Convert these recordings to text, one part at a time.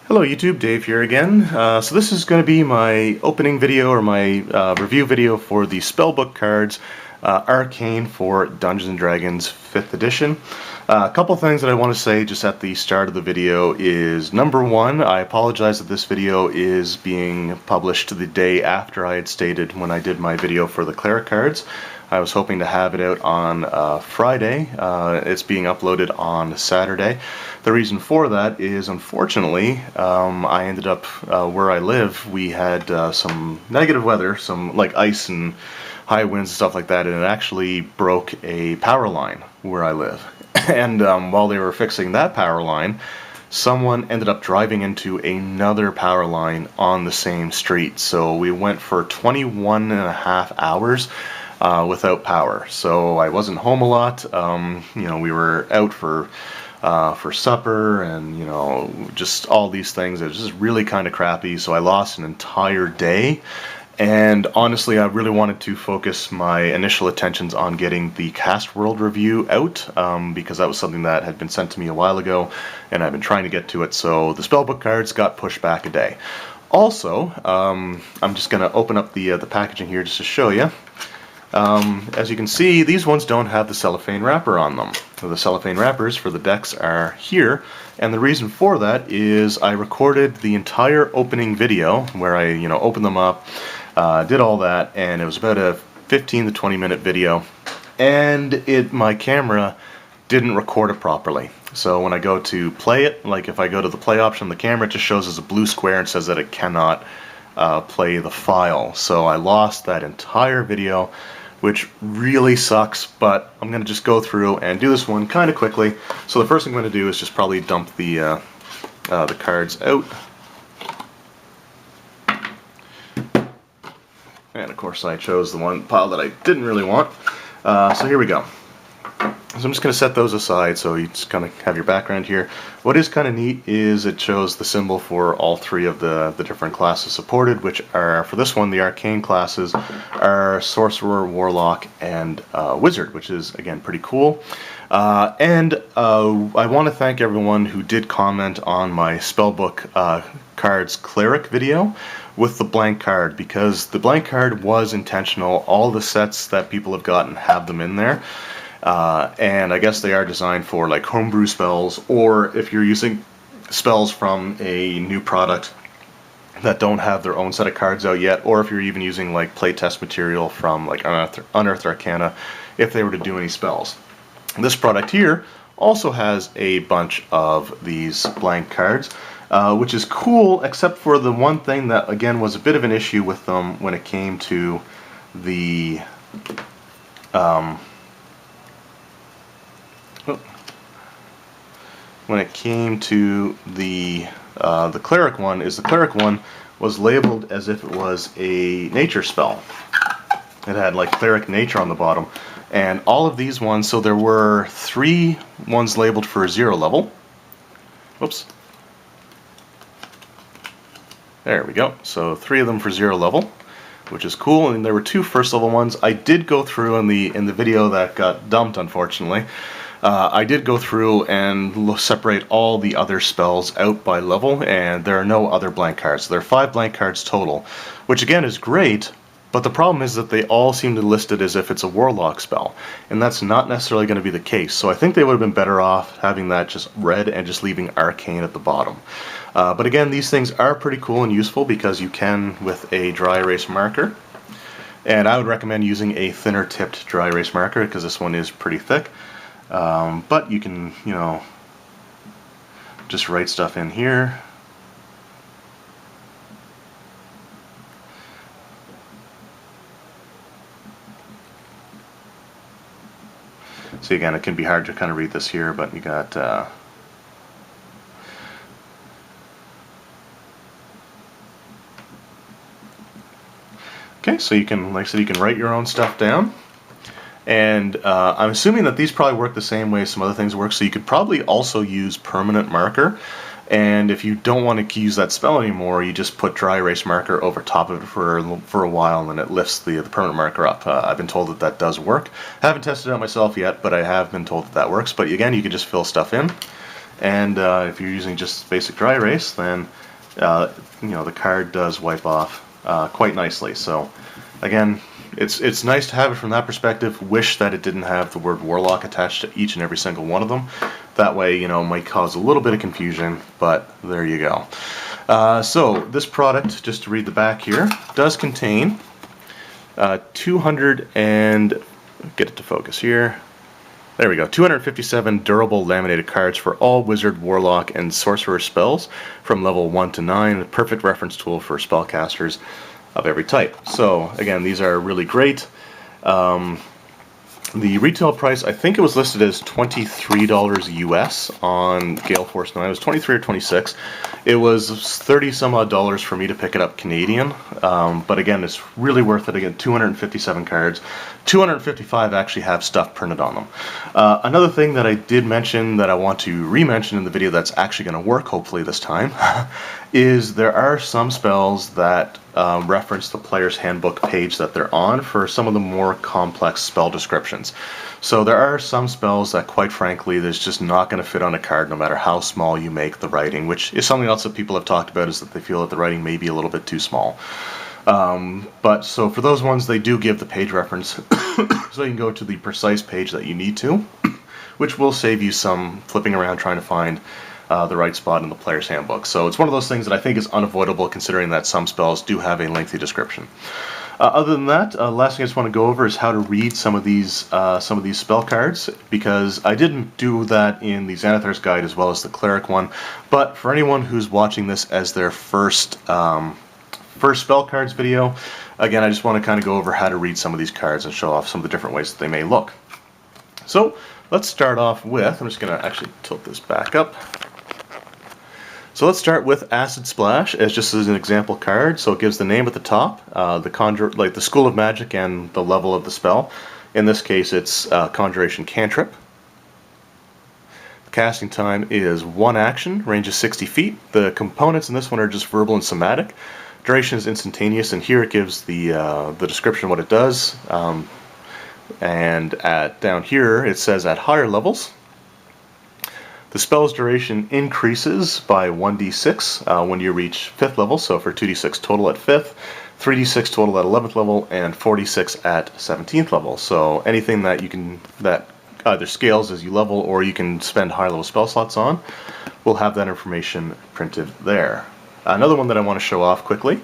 Hello YouTube, Dave here again. So this is going to be my opening video or my review video for the Spellbook cards Arcane for Dungeons & Dragons 5th edition. A couple things that I want to say just at the start of the video is, number one, I apologize that this video is being published the day after I had stated when I did my video for the Cleric cards. I was hoping to have it out on Friday. It's being uploaded on Saturday. The reason for that is, unfortunately, I ended up where I live. We had some negative weather, some like ice and high winds and stuff like that, and it actually broke a power line where I live. And while they were fixing that power line, someone ended up driving into another power line on the same street. So we went for 21 and a half hours without power. So I wasn't home a lot. We were out for supper and just all these things. It was just really kind of crappy. So I lost an entire day. And honestly, I really wanted to focus my initial attentions on getting the Cast World review out, because that was something that had been sent to me a while ago, and I've been trying to get to it, so the Spellbook cards got pushed back a day. Also, I'm just going to open up the packaging here just to show you. As you can see, these ones don't have the cellophane wrapper on them. The cellophane wrappers for the decks are here, and the reason for that is I recorded the entire opening video where I, opened them up, did all that, and it was about a 15 to 20 minute video, and my camera didn't record it properly. So when I go to play it, like if I go to the play option on the camera, it just shows as a blue square and says that it cannot play the file. So I lost that entire video, which really sucks, but I'm going to just go through and do this one kind of quickly. So the first thing I'm going to do is just probably dump the cards out. And of course I chose the one pile that I didn't really want. So here we go. So I'm just going to set those aside so you just kind of have your background here. What is kind of neat is it shows the symbol for all three of the different classes supported, which are, for this one, the Arcane classes are Sorcerer, Warlock, and Wizard, which is, again, pretty cool. I want to thank everyone who did comment on my Spellbook cards Cleric video with the blank card, because the blank card was intentional. All the sets that people have gotten have them in there. And I guess they are designed for like homebrew spells, or if you're using spells from a new product that don't have their own set of cards out yet, or if you're even using like playtest material from like Unearthed Arcana, if they were to do any spells. This product here also has a bunch of these blank cards, which is cool, except for the one thing that again was a bit of an issue with them when it came to the the Cleric one, is the Cleric one was labeled as if it was a nature spell. It had like Cleric Nature on the bottom, and all of these ones, so there were 3 ones labeled for 0 level. Whoops. There we go. So 3 of them for 0 level, which is cool, and there were 2 first level ones. I did go through in the video that got dumped, unfortunately. I did go through and separate all the other spells out by level, and there are no other blank cards. So there are 5 blank cards total, which again is great, but the problem is that they all seem to list it as if it's a Warlock spell, and that's not necessarily going to be the case. So I think they would have been better off having that just red and just leaving Arcane at the bottom. But again, these things are pretty cool and useful because you can with a dry erase marker. And I would recommend using a thinner tipped dry erase marker because this one is pretty thick. But you can, just write stuff in here. So again, it can be hard to kind of read this here, but you got okay, so you can, like I said, you can write your own stuff down. And I'm assuming that these probably work the same way some other things work, so you could probably also use permanent marker. And if you don't want to use that spell anymore, you just put dry erase marker over top of it for a while, and then it lifts the permanent marker up. I've been told that does work. I haven't tested it out myself yet, but I have been told that works. But again, you can just fill stuff in. and if you're using just basic dry erase, then the card does wipe off quite nicely. So again, it's nice to have it from that perspective. Wish that it didn't have the word Warlock attached to each and every single one of them. That way, it might cause a little bit of confusion, but there you go. So this product, just to read the back here, does contain 200 and get it to focus here. There we go. 257 durable laminated cards for all Wizard, Warlock, and Sorcerer spells from level 1 to 9. A perfect reference tool for spellcasters of every type. So again, these are really great. The retail price, I think it was listed as $23 US on Gale Force 9. It was 23 or 26. It was 30 some odd dollars for me to pick it up Canadian. But again, it's really worth it. Again, 257 cards. 255 actually have stuff printed on them. Another thing that I did mention that I want to re-mention in the video that's actually going to work hopefully this time is there are some spells that reference the player's handbook page that they're on for some of the more complex spell descriptions. So there are some spells that quite frankly there's just not going to fit on a card no matter how small you make the writing, which is something else that people have talked about, is that they feel that the writing may be a little bit too small. But so for those ones, they do give the page reference so you can go to the precise page that you need to, which will save you some flipping around trying to find the right spot in the player's handbook. So it's one of those things that I think is unavoidable considering that some spells do have a lengthy description. Other than that, last thing I just want to go over is how to read some of these spell cards, because I didn't do that in the Xanathar's guide as well as the Cleric one. But for anyone who's watching this as their first spell cards video, again, I just want to kind of go over how to read some of these cards and show off some of the different ways that they may look. So let's start off with, I'm just going to actually tilt this back up. So let's start with Acid Splash as just as an example card. So it gives the name at the top, the School of Magic and the level of the spell. In this case, it's Conjuration Cantrip. The casting time is 1 action, range is 60 feet. The components in this one are just verbal and somatic. Duration is instantaneous, and here it gives the description of what it does. And down here it says at higher levels, the spell's duration increases by 1d6 when you reach 5th level, so for 2d6 total at 5th, 3d6 total at 11th level, and 4d6 at 17th level. So anything that that either scales as you level or you can spend higher level spell slots on will have that information printed there. Another one that I want to show off quickly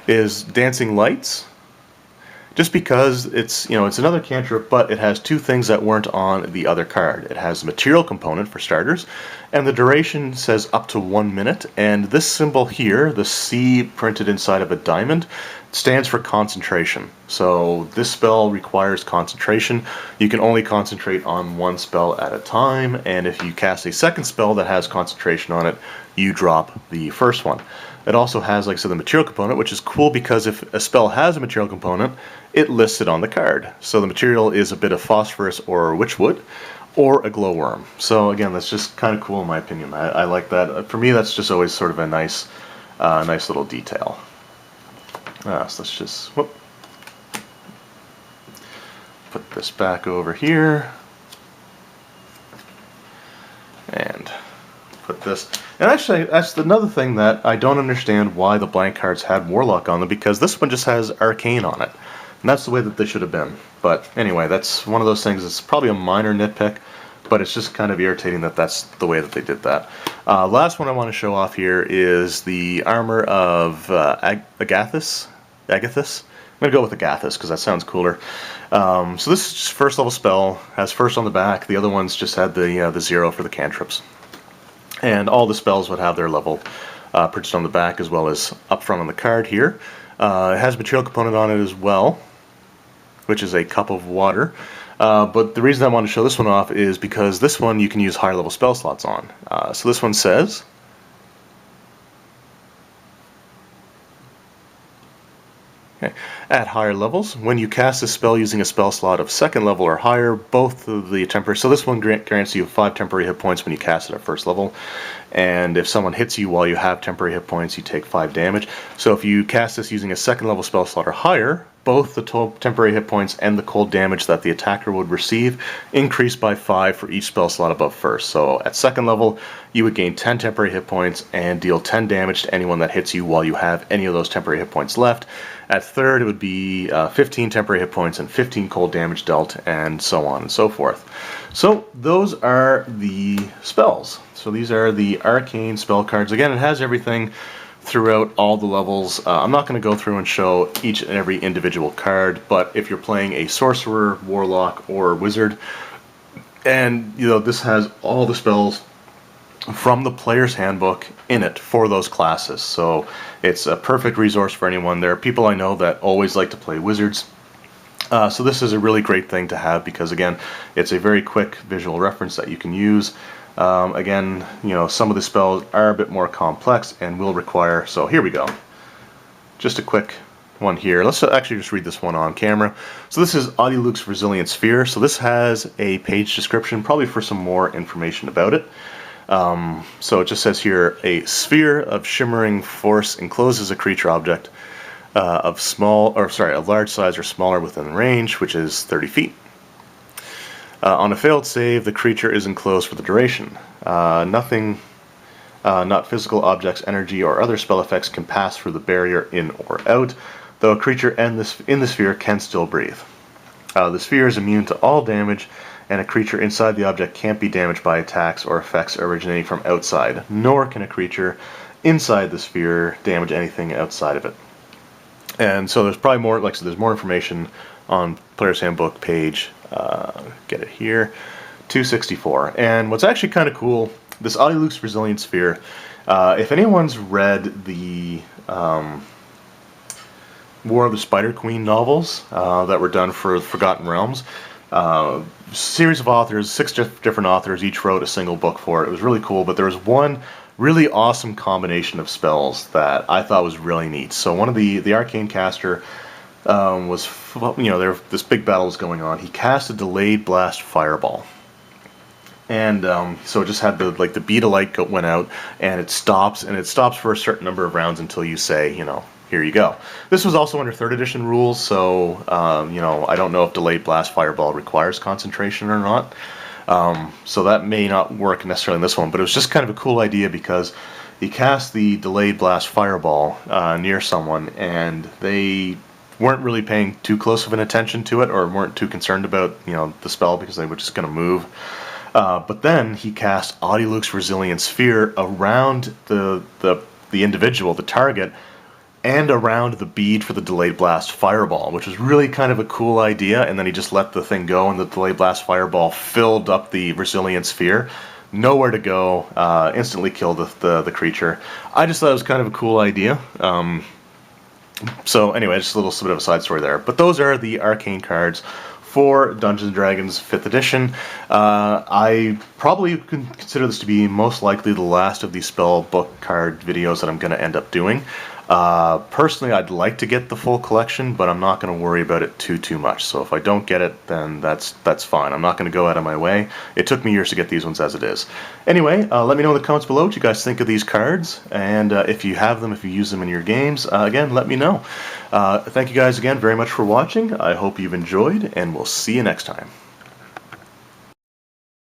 is Dancing Lights. Just because it's another cantrip, but it has two things that weren't on the other card. It has a material component for starters, and the duration says up to 1 minute, and this symbol here, the C printed inside of a diamond, stands for concentration. So this spell requires concentration. You can only concentrate on one spell at a time, and if you cast a second spell that has concentration on it, you drop the first one. It also has, like I said, the material component, which is cool because if a spell has a material component, it lists it on the card. So the material is a bit of phosphorus or witchwood, or a glowworm. So again, that's just kind of cool in my opinion. I like that. For me, that's just always sort of a nice little detail. So let's just put this back over here, and put this. And actually, that's another thing that I don't understand why the blank cards had Warlock on them, because this one just has Arcane on it. And that's the way that they should have been. But anyway, that's one of those things. It's probably a minor nitpick, but it's just kind of irritating that that's the way that they did that. Last one I want to show off here is the armor of Agathys. I'm going to go with Agathys because that sounds cooler. So this is just first level spell, has first on the back. The other ones just had the 0 for the cantrips. And all the spells would have their level printed on the back as well as up front on the card here. It has a material component on it as well, which is a cup of water. But the reason I want to show this one off is because this one you can use higher level spell slots on. So this one says, okay, at higher levels, when you cast a spell using a spell slot of 2nd level or higher, both of the temporary, so this one grants you 5 temporary hit points when you cast it at 1st level, and if someone hits you while you have temporary hit points, you take 5 damage. So if you cast this using a 2nd level spell slot or higher, both the temporary hit points and the cold damage that the attacker would receive increase by 5 for each spell slot above first. So at second level, you would gain 10 temporary hit points and deal 10 damage to anyone that hits you while you have any of those temporary hit points left. At third, it would be 15 temporary hit points and 15 cold damage dealt, and so on and so forth. So those are the spells. So these are the arcane spell cards. Again, it has everything throughout all the levels. I'm not going to go through and show each and every individual card, but if you're playing a sorcerer, warlock, or wizard, and this has all the spells from the player's handbook in it for those classes. So it's a perfect resource for anyone. There are people I know that always like to play wizards. So this is a really great thing to have because, again, it's a very quick visual reference that you can use. Again, some of the spells are a bit more complex and will require, so here we go. Just a quick one here. Let's actually just read this one on camera. So this is Audiluk's Resilient Sphere. So this has a page description, probably for some more information about it. So it just says here, a sphere of shimmering force encloses a creature object of large size or smaller within range, which is 30 feet. On a failed save, the creature is enclosed for the duration. Nothing, not physical objects, energy, or other spell effects can pass through the barrier in or out, though a creature in the sphere can still breathe. The sphere is immune to all damage, and a creature inside the object can't be damaged by attacks or effects originating from outside, nor can a creature inside the sphere damage anything outside of it. And so there's probably more, like I said, there's more information on Player's Handbook page, get it here, 264. And what's actually kind of cool, this Audiluk's Resilient Sphere, if anyone's read the War of the Spider Queen novels that were done for Forgotten Realms, series of authors, 6 different authors, each wrote a single book for it. It was really cool, but there was one really awesome combination of spells that I thought was really neat. So one of the arcane caster this big battle was going on. He cast a delayed blast fireball, and so it just had the bead of light went out, and it stops for a certain number of rounds until you say, here you go. This was also under 3rd edition rules, so I don't know if delayed blast fireball requires concentration or not. So that may not work necessarily in this one, but it was just kind of a cool idea because he cast the delayed blast fireball near someone, and they weren't really paying too close of an attention to it, or weren't too concerned about the spell because they were just going to move. But then he cast Audiluk's Resilient Sphere around the individual, the target, and around the bead for the delayed blast fireball, which was really kind of a cool idea. And then he just let the thing go, and the delayed blast fireball filled up the resilient sphere. Nowhere to go, instantly killed the creature. I just thought it was kind of a cool idea. So anyway, just a little bit of a side story there. But those are the arcane cards for Dungeons & Dragons 5th edition. I probably consider this to be most likely the last of these spell book card videos that I'm going to end up doing. Personally, I'd like to get the full collection, but I'm not going to worry about it too much. So if I don't get it, then that's fine. I'm not going to go out of my way. It took me years to get these ones as it is. Anyway, let me know in the comments below what you guys think of these cards, and if you have them, if you use them in your games, again, let me know. Thank you guys again very much for watching. I hope you've enjoyed, and we'll see you next time.